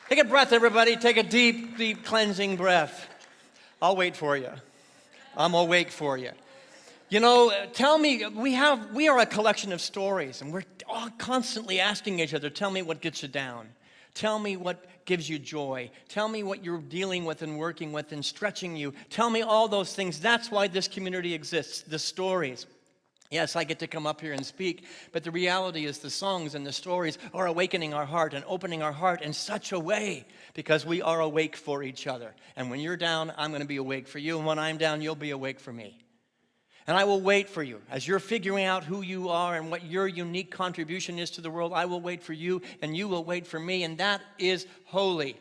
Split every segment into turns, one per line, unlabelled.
Take a breath, everybody. Take a deep, deep cleansing breath. I'll wait for you. I'm awake for you. You know, tell me, we are a collection of stories, and we're all constantly asking each other, tell me what gets you down. Tell me what gives you joy. Tell me what you're dealing with and working with and stretching you. Tell me all those things. That's why this community exists, the stories. Yes, I get to come up here and speak, but the reality is the songs and the stories are awakening our heart and opening our heart in such a way because we are awake for each other. And when you're down, I'm going to be awake for you. And when I'm down, you'll be awake for me. And I will wait for you. As you're figuring out who you are and what your unique contribution is to the world, I will wait for you and you will wait for me. And that is holy.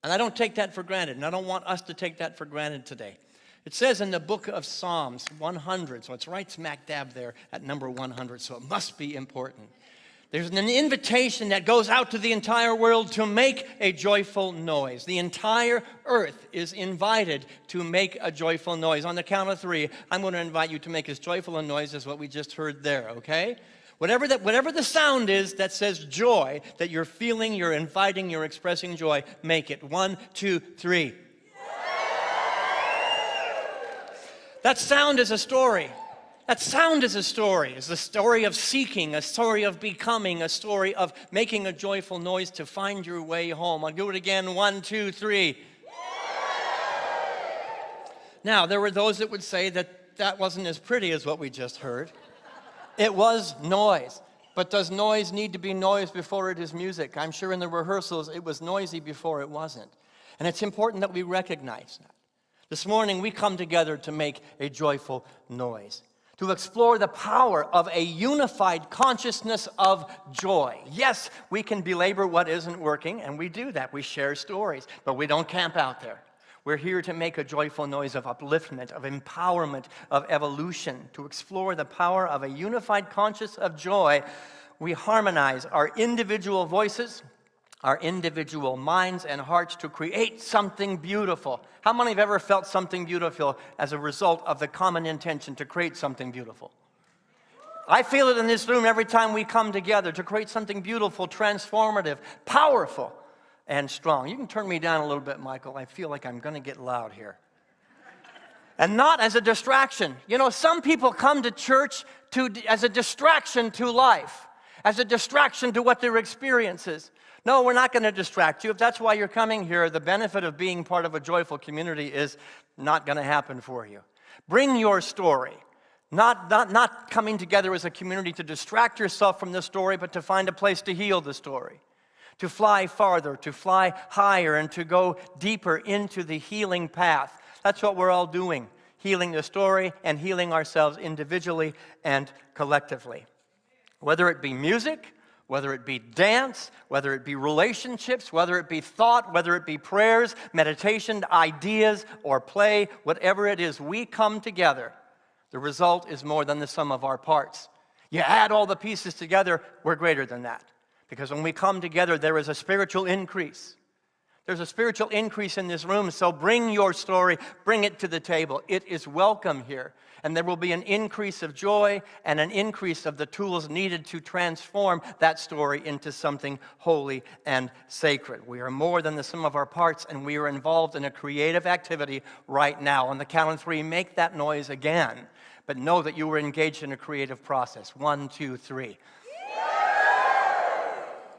And I don't take that for granted. And I don't want us to take that for granted today. It says in the book of Psalms 100, so it's right smack dab there at number 100, so it must be important. There's an invitation that goes out to the entire world to make a joyful noise. The entire earth is invited to make a joyful noise. On the count of 3, I'm going to invite you to make as joyful a noise as what we just heard there, okay? Whatever the sound is that says joy, that you're feeling, you're inviting, you're expressing joy, make it. 1, 2, 3. That sound is a story. That sound is a story. It's a story of seeking, a story of becoming, a story of making a joyful noise to find your way home. I'll do it again. 1, 2, 3. Now, there were those that would say that wasn't as pretty as what we just heard. It was noise. But does noise need to be noise before it is music? I'm sure in the rehearsals it was noisy before it wasn't. And it's important that we recognize that. This morning, we come together to make a joyful noise, to explore the power of a unified consciousness of joy. Yes, we can belabor what isn't working, and we do that. We share stories, but we don't camp out there. We're here to make a joyful noise of upliftment, of empowerment, of evolution, to explore the power of a unified consciousness of joy. We harmonize our individual voices, our individual minds and hearts to create something beautiful. How many have ever felt something beautiful as a result of the common intention to create something beautiful? I feel it in this room every time we come together to create something beautiful, transformative, powerful, and strong. You can turn me down a little bit, Michael. I feel like I'm going to get loud here. And not as a distraction. You know, some people come to church as a distraction to life, as a distraction to what their experience is. No, we're not going to distract you. If that's why you're coming here, the benefit of being part of a joyful community is not going to happen for you. Bring your story. Not coming together as a community to distract yourself from the story, but to find a place to heal the story. To fly farther, to fly higher, and to go deeper into the healing path. That's what we're all doing. Healing the story and healing ourselves individually and collectively. Whether it be music, whether it be dance, whether it be relationships, whether it be thought, whether it be prayers, meditation, ideas, or play, whatever it is, we come together. The result is more than the sum of our parts. You add all the pieces together, we're greater than that. Because when we come together, there is a spiritual increase. There's a spiritual increase in this room, so bring your story, bring it to the table. It is welcome here. And there will be an increase of joy and an increase of the tools needed to transform that story into something holy and sacred. We are more than the sum of our parts, and we are involved in a creative activity right now. On the count of 3, make that noise again, but know that you were engaged in a creative process. 1, 2, 3.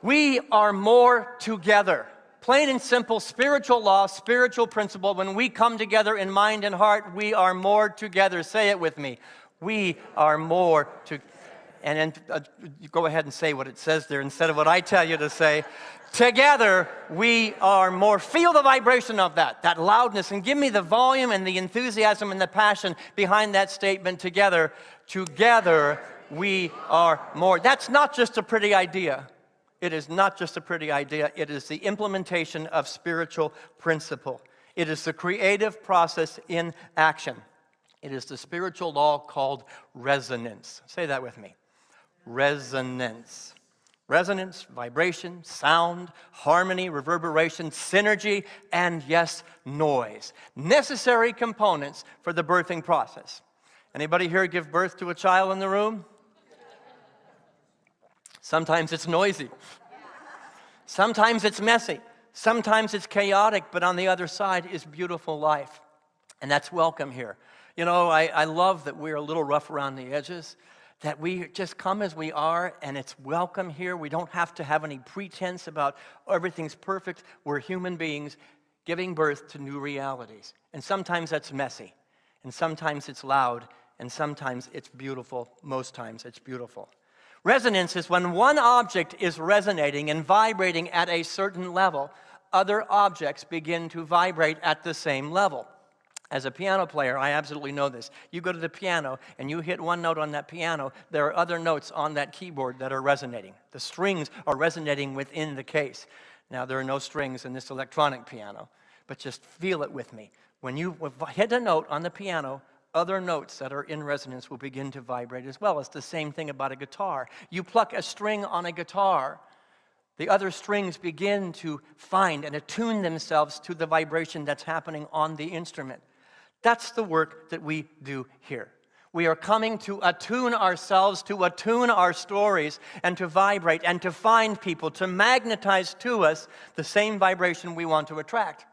We are more together. Plain and simple, spiritual law, spiritual principle. When we come together in mind and heart, we are more together. Say it with me. We are more to. And then you go ahead and say what it says there instead of what I tell you to say. Together, we are more. Feel the vibration of that loudness, and give me the volume and the enthusiasm and the passion behind that statement. Together, we are more. That's not just a pretty idea. It is not just a pretty idea. It is the implementation of spiritual principle. It is the creative process in action. It is the spiritual law called resonance. Say that with me. Resonance. Resonance, vibration, sound, harmony, reverberation, synergy, and yes, noise. Necessary components for the birthing process. Anybody here give birth to a child in the room? Sometimes it's noisy. Sometimes it's messy. Sometimes it's chaotic, but on the other side is beautiful life. And that's welcome here. You know, I love that we're a little rough around the edges, that we just come as we are, and it's welcome here. We don't have to have any pretense about everything's perfect. We're human beings giving birth to new realities. And sometimes that's messy, and sometimes it's loud, and sometimes it's beautiful. Most times it's beautiful. Resonance is when one object is resonating and vibrating at a certain level, other objects begin to vibrate at the same level. As a piano player, I absolutely know this. You go to the piano and you hit one note on that piano, there are other notes on that keyboard that are resonating. The strings are resonating within the case. Now, there are no strings in this electronic piano, but just feel it with me. When you hit a note on the piano, other notes that are in resonance will begin to vibrate as well. It's the same thing about a guitar. You pluck a string on a guitar, the other strings begin to find and attune themselves to the vibration that's happening on the instrument. That's the work that we do here. We are coming to attune ourselves, to attune our stories, and to vibrate, and to find people, to magnetize to us the same vibration we want to attract.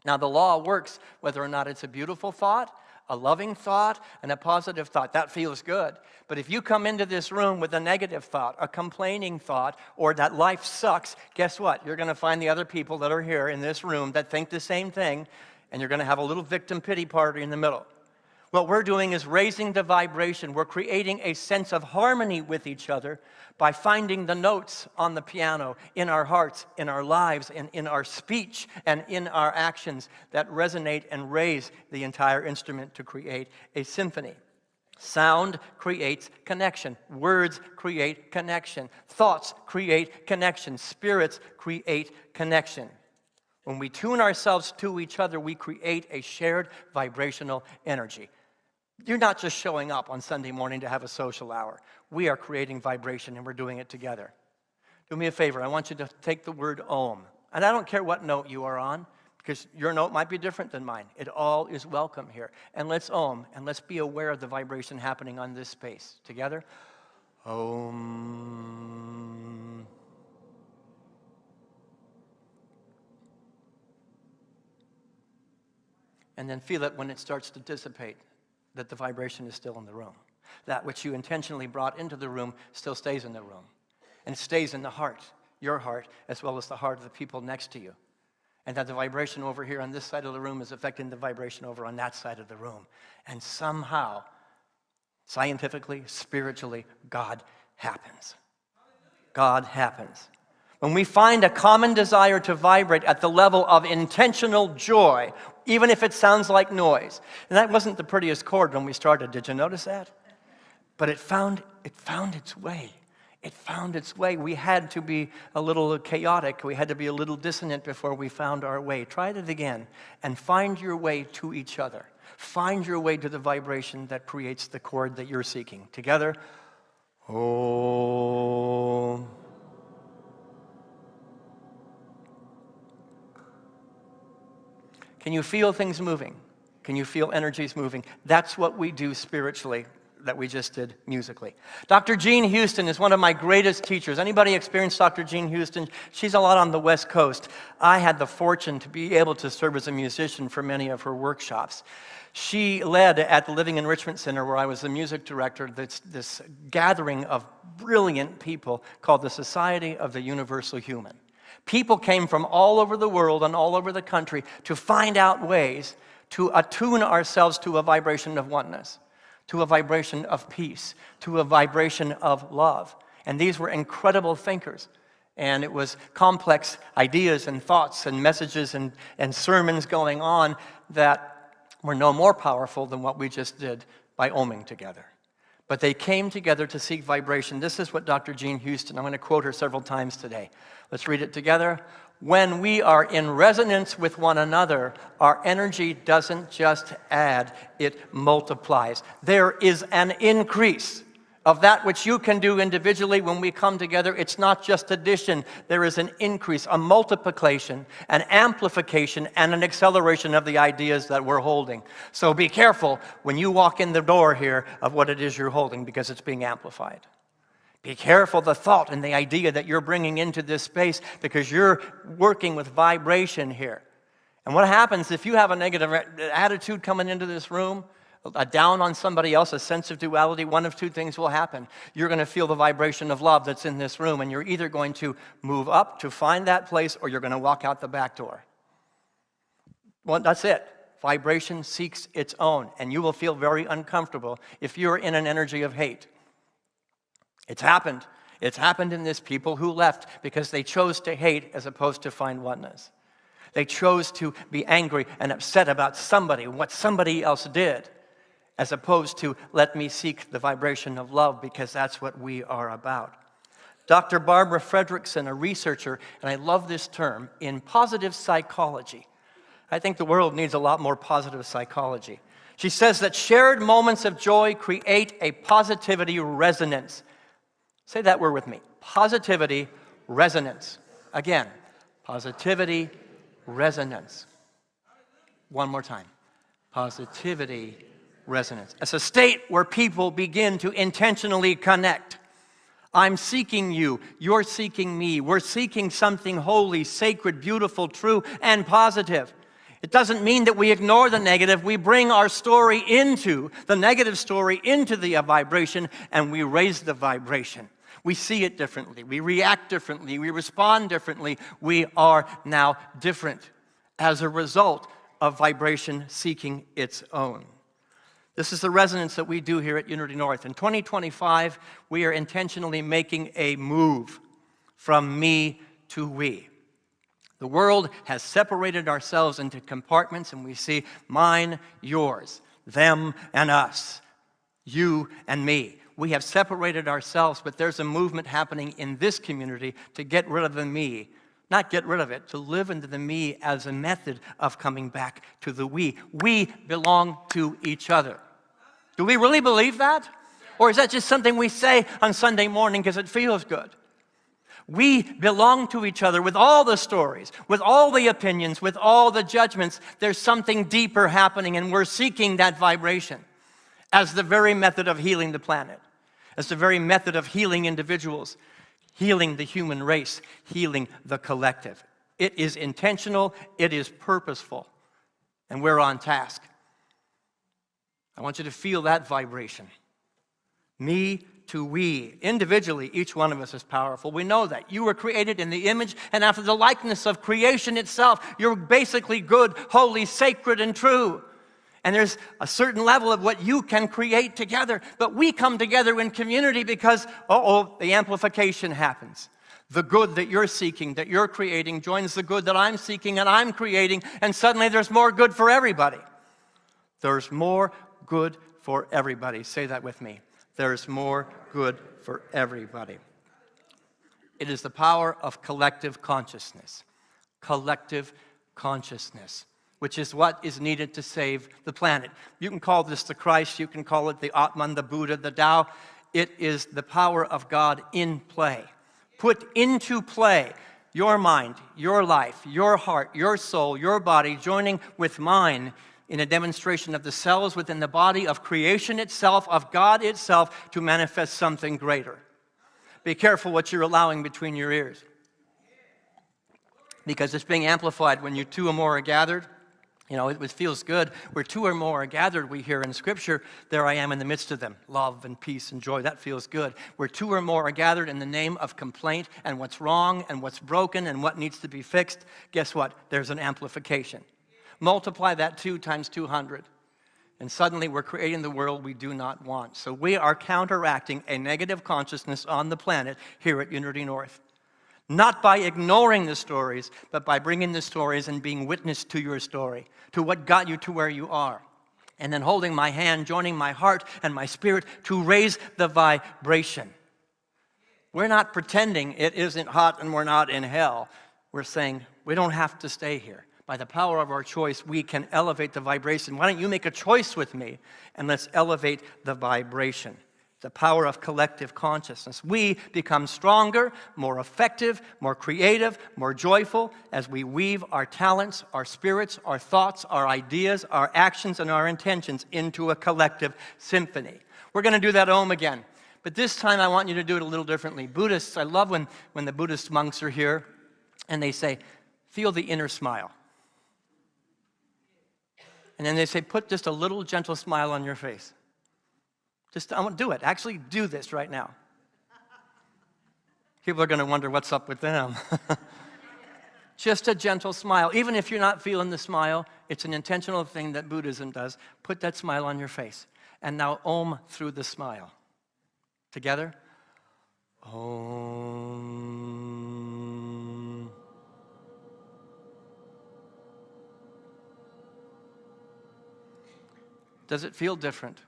Now, the law works whether or not it's a beautiful thought, a loving thought, and a positive thought. That feels good. But if you come into this room with a negative thought, a complaining thought, or that life sucks, guess what? You're going to find the other people that are here in this room that think the same thing, and you're going to have a little victim pity party in the middle. What we're doing is raising the vibration. We're creating a sense of harmony with each other by finding the notes on the piano in our hearts, in our lives, and in our speech, and in our actions that resonate and raise the entire instrument to create a symphony. Sound creates connection. Words create connection. Thoughts create connection. Spirits create connection. When we tune ourselves to each other, we create a shared vibrational energy. You're not just showing up on Sunday morning to have a social hour. We are creating vibration, and we're doing it together. Do me a favor. I want you to take the word Om. And I don't care what note you are on, because your note might be different than mine. It all is welcome here. And let's Om, and let's be aware of the vibration happening on this space. Together? Om. And then feel it when it starts to dissipate, that the vibration is still in the room. That which you intentionally brought into the room still stays in the room. And it stays in the heart, your heart, as well as the heart of the people next to you. And that the vibration over here on this side of the room is affecting the vibration over on that side of the room. And somehow, scientifically, spiritually, God happens. God happens. When we find a common desire to vibrate at the level of intentional joy, even if it sounds like noise. And that wasn't the prettiest chord when we started. Did you notice that? But it found its way. It found its way. We had to be a little chaotic. We had to be a little dissonant before we found our way. Try it again and find your way to each other. Find your way to the vibration that creates the chord that you're seeking. Together. Om. Can you feel things moving? Can you feel energies moving? That's what we do spiritually that we just did musically. Dr. Jean Houston is one of my greatest teachers. Anybody experienced Dr. Jean Houston? She's a lot on the West Coast. I had the fortune to be able to serve as a musician for many of her workshops. She led at the Living Enrichment Center, where I was the music director, this gathering of brilliant people called the Society of the Universal Human. People came from all over the world and all over the country to find out ways to attune ourselves to a vibration of oneness, to a vibration of peace, to a vibration of love. And these were incredible thinkers. And it was complex ideas and thoughts and messages and sermons going on that were no more powerful than what we just did by oming together. But they came together to seek vibration. This is what Dr. Jean Houston, I'm going to quote her several times today. Let's read it together. When we are in resonance with one another, our energy doesn't just add, it multiplies. There is an increase of that which you can do individually. When we come together, it's not just addition. There is an increase, a multiplication, an amplification, and an acceleration of the ideas that we're holding. So be careful when you walk in the door here of what it is you're holding, because it's being amplified. Be careful the thought and the idea that you're bringing into this space, because you're working with vibration here. And what happens if you have a negative attitude coming into this room, a down on somebody else, a sense of duality? One of two things will happen. You're going to feel the vibration of love that's in this room, and you're either going to move up to find that place, or you're going to walk out the back door. Well, that's it. Vibration seeks its own, and you will feel very uncomfortable if you're in an energy of hate. It's happened. It's happened in this people who left because they chose to hate as opposed to find oneness. They chose to be angry and upset about somebody, what somebody else did, as opposed to let me seek the vibration of love, because that's what we are about. Dr. Barbara Fredrickson, a researcher, and I love this term, in positive psychology. I think the world needs a lot more positive psychology. She says that shared moments of joy create a positivity resonance. Say that word with me. Positivity resonance. Again, positivity resonance. One more time. Positivity resonance. It's a state where people begin to intentionally connect. I'm seeking you. You're seeking me. We're seeking something holy, sacred, beautiful, true, and positive. It doesn't mean that we ignore the negative. We bring our story into the negative story, into the vibration, and we raise the vibration. We see it differently. We react differently. We respond differently. We are now different as a result of vibration seeking its own. This is the resonance that we do here at Unity North. In 2025, we are intentionally making a move from me to we. The world has separated ourselves into compartments, and we see mine, yours, them and us, you and me. We have separated ourselves, but there's a movement happening in this community to get rid of the me. Not get rid of it, to live into the me as a method of coming back to the we. We belong to each other. Do we really believe that? Or is that just something we say on Sunday morning because it feels good? We belong to each other with all the stories, with all the opinions, with all the judgments. There's something deeper happening, and we're seeking that vibration as the very method of healing the planet, as the very method of healing individuals, healing the human race, healing the collective. It is intentional, it is purposeful, and we're on task. I want you to feel that vibration. Me to we. Individually, each one of us is powerful. We know that. You were created in the image and after the likeness of creation itself. You're basically good, holy, sacred, and true. And there's a certain level of what you can create together. But we come together in community because, the amplification happens. The good that you're seeking, that you're creating, joins the good that I'm seeking and I'm creating, and suddenly there's more good for everybody. There's more good for everybody. Say that with me. There's more good for everybody. It is the power of collective consciousness. Collective consciousness, which is what is needed to save the planet. You can call this the Christ, you can call it the Atman, the Buddha, the Tao. It is the power of God in play. Put into play your mind, your life, your heart, your soul, your body, joining with mine in a demonstration of the cells within the body of creation itself, of God itself, to manifest something greater. Be careful what you're allowing between your ears, because it's being amplified when you two or more are gathered. You know, it feels good. Where two or more are gathered, we hear in Scripture, there I am in the midst of them. Love and peace and joy, that feels good. Where two or more are gathered in the name of complaint and what's wrong and what's broken and what needs to be fixed, guess what? There's an amplification. Multiply that 2 times 200. And suddenly we're creating the world we do not want. So we are counteracting a negative consciousness on the planet here at Unity North. Not by ignoring the stories, but by bringing the stories and being witness to your story, to what got you to where you are. And then holding my hand, joining my heart and my spirit to raise the vibration. We're not pretending it isn't hot and we're not in hell. We're saying we don't have to stay here. By the power of our choice, we can elevate the vibration. Why don't you make a choice with me, and let's elevate the vibration. The power of collective consciousness. We become stronger, more effective, more creative, more joyful as we weave our talents, our spirits, our thoughts, our ideas, our actions, and our intentions into a collective symphony. We're going to do that Om again. But this time I want you to do it a little differently. Buddhists, I love when the Buddhist monks are here and they say, feel the inner smile. And then they say, put just a little gentle smile on your face. I want to do it. Actually do this right now. People are going to wonder what's up with them. Just a gentle smile. Even if you're not feeling the smile, it's an intentional thing that Buddhism does. Put that smile on your face. And now Om through the smile. Together. Om. Does it feel different?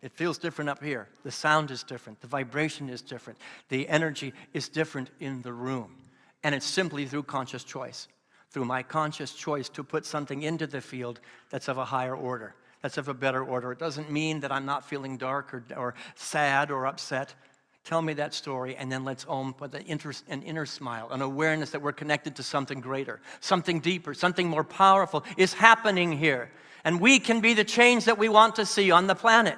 It feels different up here. The sound is different. The vibration is different. The energy is different in the room. And it's simply through conscious choice, through my conscious choice to put something into the field that's of a higher order, that's of a better order. It doesn't mean that I'm not feeling dark or sad or upset. Tell me that story, and then let's Om with an inner smile, an awareness that we're connected to something greater, something deeper, something more powerful is happening here. And we can be the change that we want to see on the planet,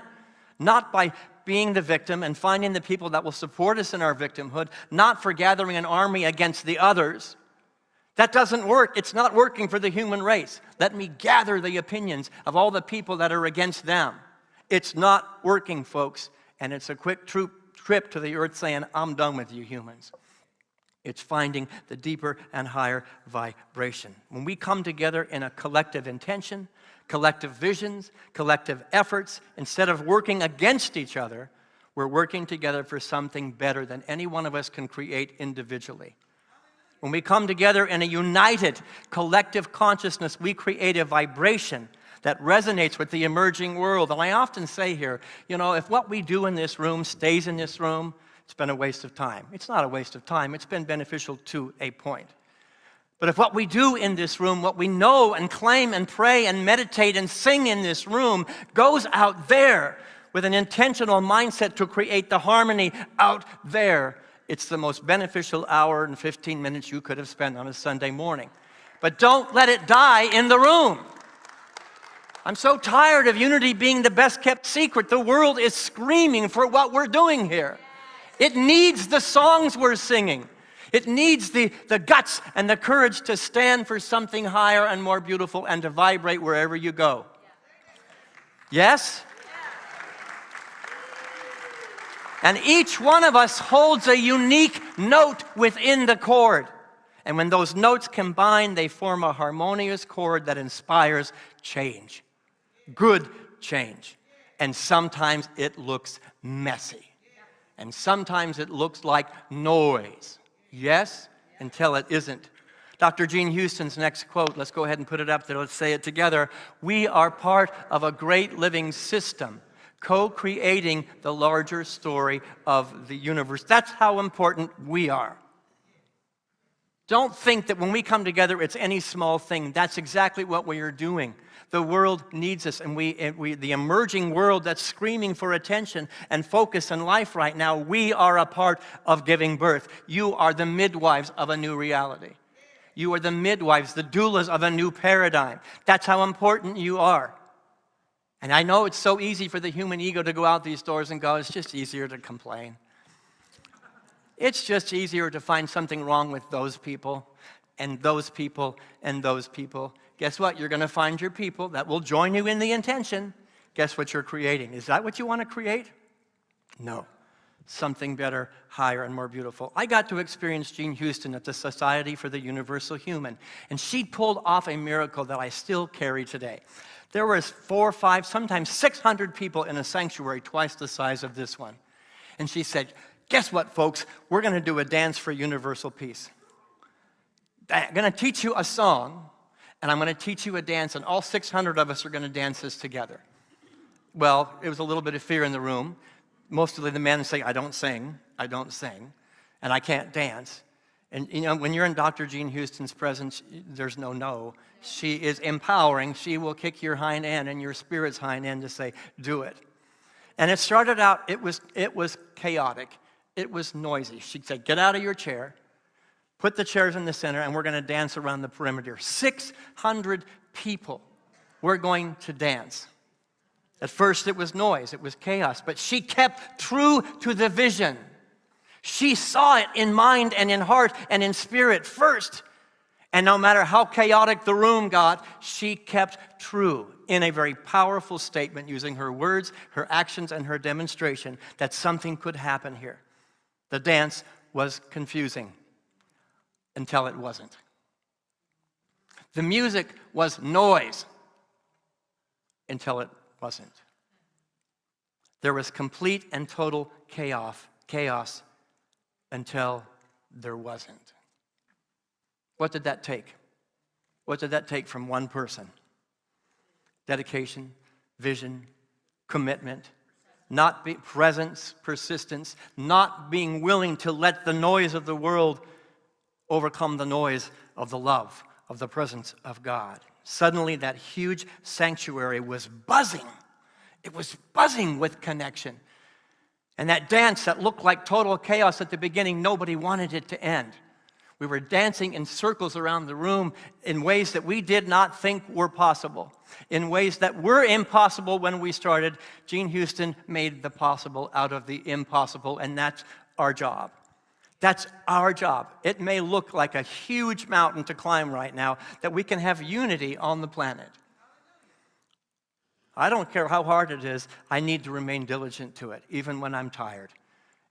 not by being the victim and finding the people that will support us in our victimhood, not for gathering an army against the others. That doesn't work. It's not working for the human race. Let me gather the opinions of all the people that are against them. It's not working, folks. And it's a quick trip to the earth saying, I'm done with you humans. It's finding the deeper and higher vibration. When we come together in a collective intention, collective visions, collective efforts, instead of working against each other, we're working together for something better than any one of us can create individually. When we come together in a united collective consciousness, we create a vibration that resonates with the emerging world. And I often say here, if what we do in this room stays in this room, it's been a waste of time. It's not a waste of time. It's been beneficial to a point. But if what we do in this room, what we know and claim and pray and meditate and sing in this room goes out there with an intentional mindset to create the harmony out there, it's the most beneficial hour and 15 minutes you could have spent on a Sunday morning. But don't let it die in the room. I'm so tired of unity being the best kept secret. The world is screaming for what we're doing here. It needs the songs we're singing. It needs the guts and the courage to stand for something higher and more beautiful and to vibrate wherever you go. Yes? And each one of us holds a unique note within the chord. And when those notes combine, they form a harmonious chord that inspires change. Good change. And sometimes it looks messy. And sometimes it looks like noise. Yes, until it isn't. Dr. Gene Houston's next quote, let's go ahead and put it up there, let's say it together. We are part of a great living system, co-creating the larger story of the universe. That's how important we are. Don't think that when we come together, it's any small thing. That's exactly what we are doing. The world needs us, and the emerging world that's screaming for attention and focus in life right now, we are a part of giving birth. You are the midwives of a new reality. You are the midwives, the doulas of a new paradigm. That's how important you are. And I know it's so easy for the human ego to go out these doors and go, it's just easier to complain. It's just easier to find something wrong with those people, and those people, and those people. Guess what? You're going to find your people that will join you in the intention. Guess what you're creating? Is that what you want to create? No. Something better, higher, and more beautiful. I got to experience Jean Houston at the Society for the Universal Human, and she pulled off a miracle that I still carry today. There was 4, 5, sometimes 600 people in a sanctuary twice the size of this one. And she said, guess what, folks? We're going to do a dance for universal peace. I'm going to teach you a song, and I'm going to teach you a dance, and all 600 of us are going to dance this together. Well, it was a little bit of fear in the room. Mostly the men say, I don't sing, and I can't dance. And when you're in Dr. Jean Houston's presence, there's no. She is empowering. She will kick your hind end and your spirit's hind end to say, do it. And it started out, it was chaotic. It was noisy. She'd say, get out of your chair, put the chairs in the center, and we're going to dance around the perimeter. 600 people. We're going to dance. At first it was noise, it was chaos, but she kept true to the vision. She saw it in mind and in heart and in spirit first. And no matter how chaotic the room got, she kept true in a very powerful statement using her words, her actions, and her demonstration that something could happen here. The dance was confusing until it wasn't. The music was noise until it wasn't. There was complete and total chaos until there wasn't. What did that take? What did that take from one person? Dedication, vision, commitment, presence, persistence, not being willing to let the noise of the world overcome the noise of the love, of the presence of God. Suddenly that huge sanctuary was buzzing. It was buzzing with connection. And that dance that looked like total chaos at the beginning, nobody wanted it to end. We were dancing in circles around the room in ways that we did not think were possible, in ways that were impossible when we started. Gene Houston made the possible out of the impossible, and that's our job. That's our job. It may look like a huge mountain to climb right now, that we can have unity on the planet. I don't care how hard it is, I need to remain diligent to it, even when I'm tired.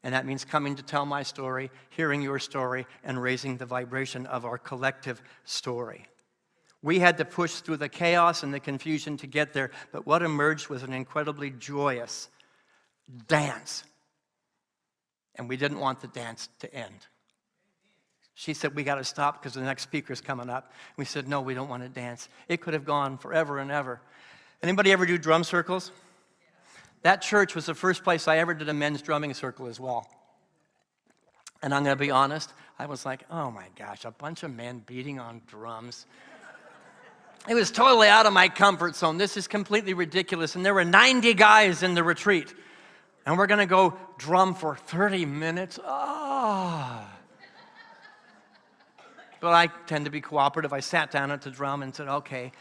And that means coming to tell my story, hearing your story, and raising the vibration of our collective story. We had to push through the chaos and the confusion to get there, but what emerged was an incredibly joyous dance. And we didn't want the dance to end. She said, we got to stop because the next speaker's coming up. We said, no, we don't want to dance. It could have gone forever and ever. Anybody ever do drum circles? That church was the first place I ever did a men's drumming circle as well. And I'm going to be honest, I was like, oh my gosh, a bunch of men beating on drums. It was totally out of my comfort zone. This is completely ridiculous. And there were 90 guys in the retreat. And we're going to go drum for 30 minutes. Oh. But I tend to be cooperative. I sat down at the drum and said, okay,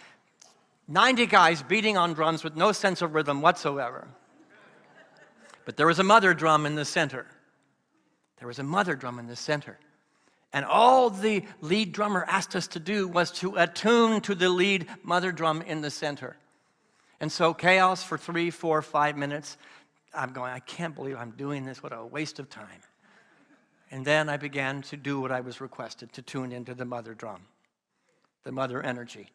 90 guys beating on drums with no sense of rhythm whatsoever. But there was a mother drum in the center. There was a mother drum in the center. And all the lead drummer asked us to do was to attune to the lead mother drum in the center. And so chaos for 3, 4, 5 minutes. I'm going, I can't believe I'm doing this. What a waste of time. And then I began to do what I was requested, to tune into the mother drum, the mother energy.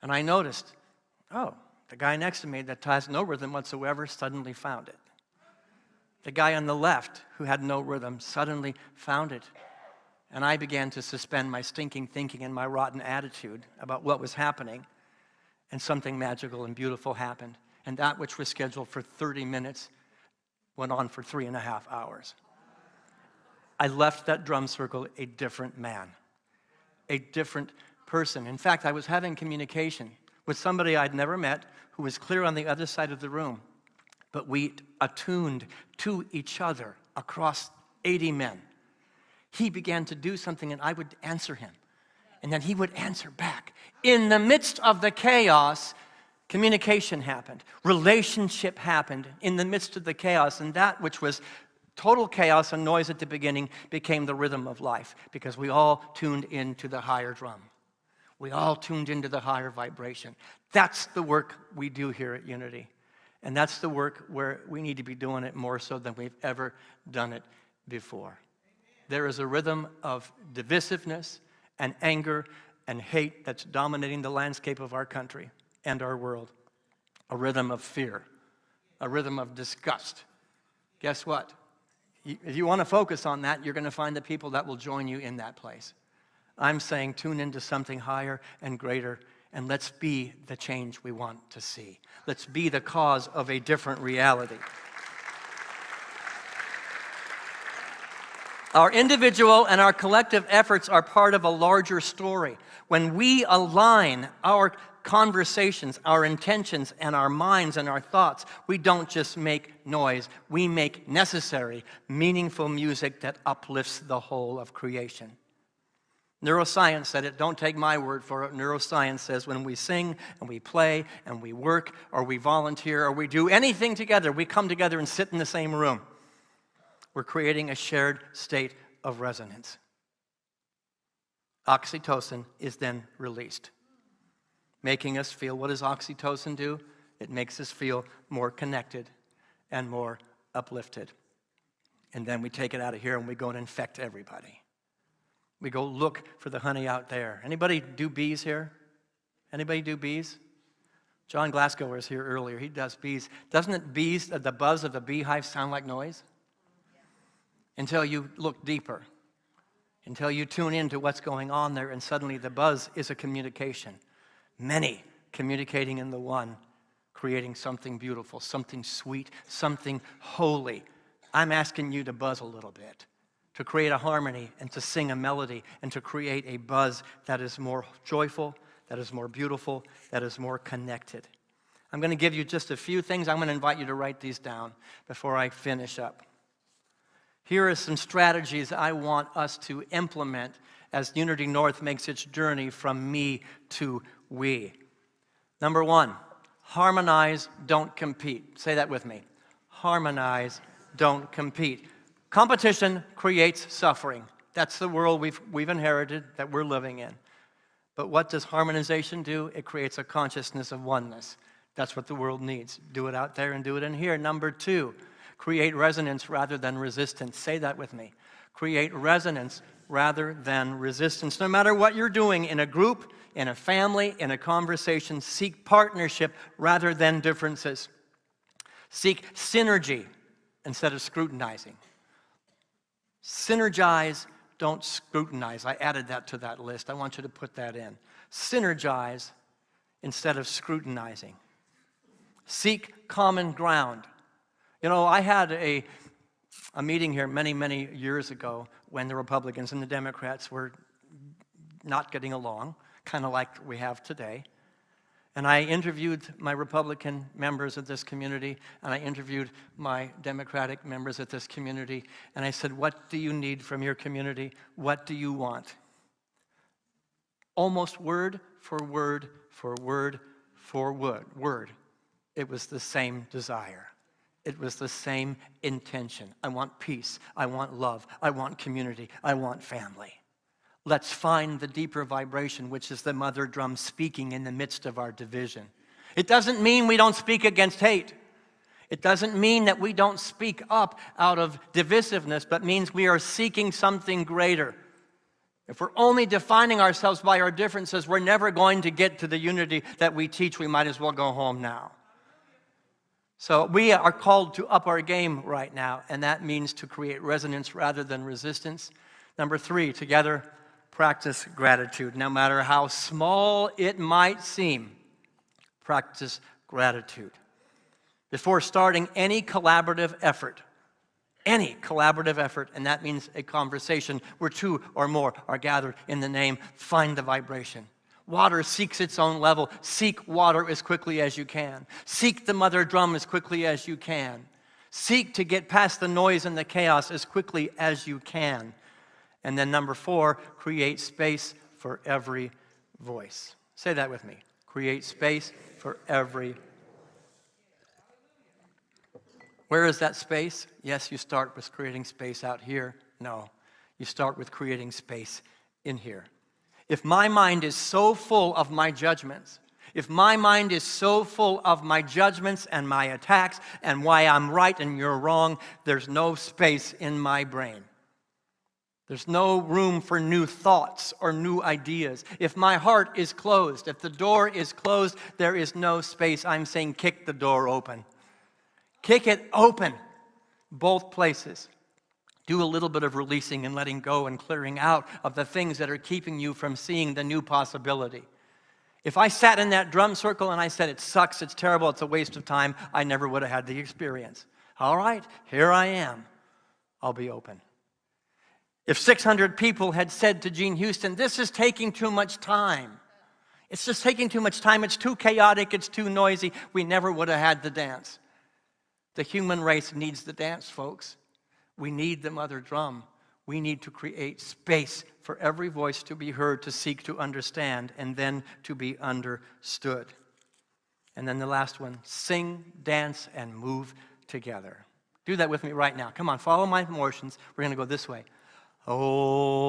And I noticed, oh, the guy next to me that has no rhythm whatsoever suddenly found it. The guy on the left who had no rhythm suddenly found it. And I began to suspend my stinking thinking and my rotten attitude about what was happening. And something magical and beautiful happened. And that which was scheduled for 30 minutes went on for 3.5 hours. I left that drum circle a different man, a different person. In fact, I was having communication with somebody I'd never met who was clear on the other side of the room. But we attuned to each other across 80 men. He began to do something and I would answer him. And then he would answer back. In the midst of the chaos, communication happened. Relationship happened in the midst of the chaos. And that which was total chaos and noise at the beginning became the rhythm of life because we all tuned into the higher drum. We all tuned into the higher vibration. That's the work we do here at Unity. And that's the work where we need to be doing it more so than we've ever done it before. There is a rhythm of divisiveness and anger and hate that's dominating the landscape of our country and our world. A rhythm of fear, a rhythm of disgust. Guess what? If you want to focus on that, you're going to find the people that will join you in that place. I'm saying tune into something higher and greater, and let's be the change we want to see. Let's be the cause of a different reality. Our individual and our collective efforts are part of a larger story. When we align our conversations, our intentions, and our minds and our thoughts, we don't just make noise. We make necessary, meaningful music that uplifts the whole of creation. Neuroscience said it. Don't take my word for it. Neuroscience says when we sing and we play and we work or we volunteer or we do anything together, we come together and sit in the same room. We're creating a shared state of resonance. Oxytocin is then released, making us feel, what does oxytocin do? It makes us feel more connected and more uplifted. And then we take it out of here and we go and infect everybody. We go look for the honey out there. Anybody do bees here? Anybody do bees? John Glasgow was here earlier. He does bees. Doesn't it bees, the buzz of the beehive sound like noise? Until you look deeper. Until you tune into what's going on there, and suddenly the buzz is a communication. Many communicating in the one, creating something beautiful, something sweet, something holy. I'm asking you to buzz a little bit, to create a harmony and to sing a melody and to create a buzz that is more joyful, that is more beautiful, that is more connected. I'm going to give you just a few things. I'm going to invite you to write these down before I finish up. Here are some strategies I want us to implement as Unity North makes its journey from me to we. Number one, harmonize, don't compete. Say that with me. Harmonize, don't compete. Competition creates suffering. That's the world we've inherited, that we're living in. But what does harmonization do? It creates a consciousness of oneness. That's what the world needs. Do it out there and do it in here. Number two, create resonance rather than resistance. Say that with me. Create resonance rather than resistance. No matter what you're doing in a group, in a family, in a conversation, seek partnership rather than differences. Seek synergy instead of scrutinizing. Synergize, don't scrutinize. I added that to that list. I want you to put that in. Synergize instead of scrutinizing. Seek common ground. You know, I had a meeting here many, many years ago when the Republicans and the Democrats were not getting along, kind of like we have today. And I interviewed my Republican members of this community, and I interviewed my Democratic members of this community, and I said, what do you need from your community? What do you want? Almost word for word for word for word. It was the same desire. It was the same intention. I want peace. I want love. I want community. I want family. Let's find the deeper vibration, which is the mother drum speaking in the midst of our division. It doesn't mean we don't speak against hate. It doesn't mean that we don't speak up out of divisiveness, but means we are seeking something greater. If we're only defining ourselves by our differences, we're never going to get to the unity that we teach. We might as well go home now. So we are called to up our game right now, and that means to create resonance rather than resistance. Number three, together, practice gratitude. No matter how small it might seem, practice gratitude. Before starting any collaborative effort, and that means a conversation where two or more are gathered in the name, find the vibration. Water seeks its own level. Seek water as quickly as you can. Seek the mother drum as quickly as you can. Seek to get past the noise and the chaos as quickly as you can. And then number four, create space for every voice. Say that with me. Create space for every. Where is that space? Yes, you start with creating space out here. No, you start with creating space in here. If my mind is so full of my judgments, if my mind is so full of my judgments and my attacks and why I'm right and you're wrong, there's no space in my brain. There's no room for new thoughts or new ideas. If my heart is closed, if the door is closed, there is no space. I'm saying kick the door open. Kick it open, both places. Do a little bit of releasing and letting go and clearing out of the things that are keeping you from seeing the new possibility. If I sat in that drum circle and I said, it sucks, it's terrible, it's a waste of time, I never would have had the experience. All right, here I am. I'll be open. If 600 people had said to Gene Houston, this is taking too much time. It's just taking too much time. It's too chaotic. It's too noisy. We never would have had the dance. The human race needs the dance, folks. We need the mother drum. We need to create space for every voice to be heard, to seek to understand, and then to be understood. And then the last one, sing, dance, and move together. Do that with me right now. Come on, follow my motions. We're going to go this way. Om.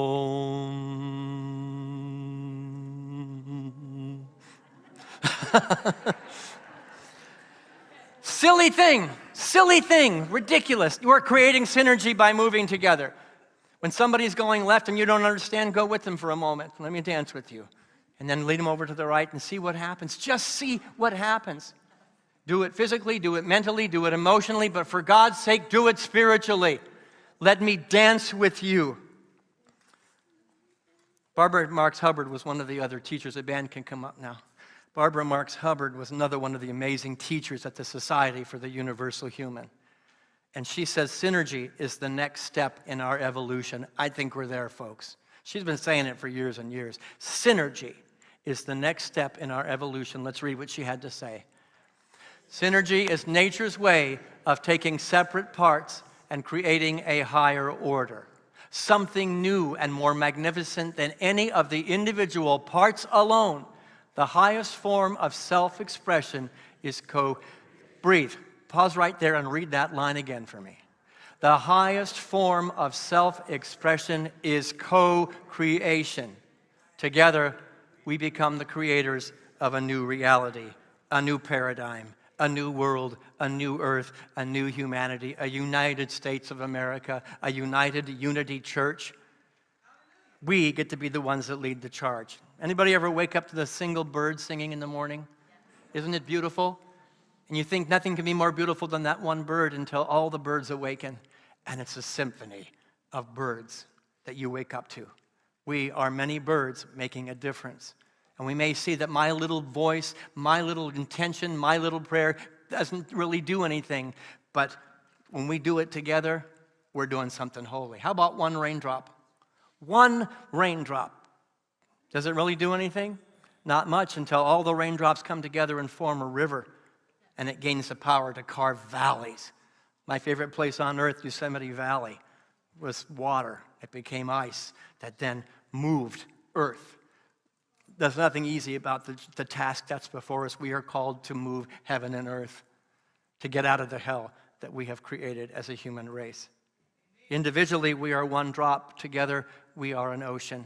Silly thing, ridiculous. You are creating synergy by moving together. When somebody's going left and you don't understand, go with them for a moment. Let me dance with you. And then lead them over to the right and see what happens. Just see what happens. Do it physically, do it mentally, do it emotionally, but for God's sake, do it spiritually. Let me dance with you. Barbara Marx Hubbard was one of the other teachers. The band can come up now. Barbara Marx Hubbard was another one of the amazing teachers at the Society for the Universal Human. And she says synergy is the next step in our evolution. I think we're there, folks. She's been saying it for years and years. Synergy is the next step in our evolution. Let's read what she had to say. Synergy is nature's way of taking separate parts and creating a higher order. Something new and more magnificent than any of the individual parts alone. The highest form of self-expression is breathe. Pause right there and read that line again for me. The highest form of self-expression is co-creation. Together, we become the creators of a new reality, a new paradigm, a new world, a new earth, a new humanity, a United States of America, a united unity church. We get to be the ones that lead the charge. Anybody ever wake up to the single bird singing in the morning? Isn't it beautiful? And you think nothing can be more beautiful than that one bird until all the birds awaken. And it's a symphony of birds that you wake up to. We are many birds making a difference. And we may see that my little voice, my little intention, my little prayer doesn't really do anything. But when we do it together, we're doing something holy. How about one raindrop? One raindrop. Does it really do anything? Not much until all the raindrops come together and form a river. And it gains the power to carve valleys. My favorite place on earth, Yosemite Valley, was water. It became ice that then moved earth. There's nothing easy about the task that's before us. We are called to move heaven and earth, to get out of the hell that we have created as a human race. Individually, we are one drop. Together, we are an ocean.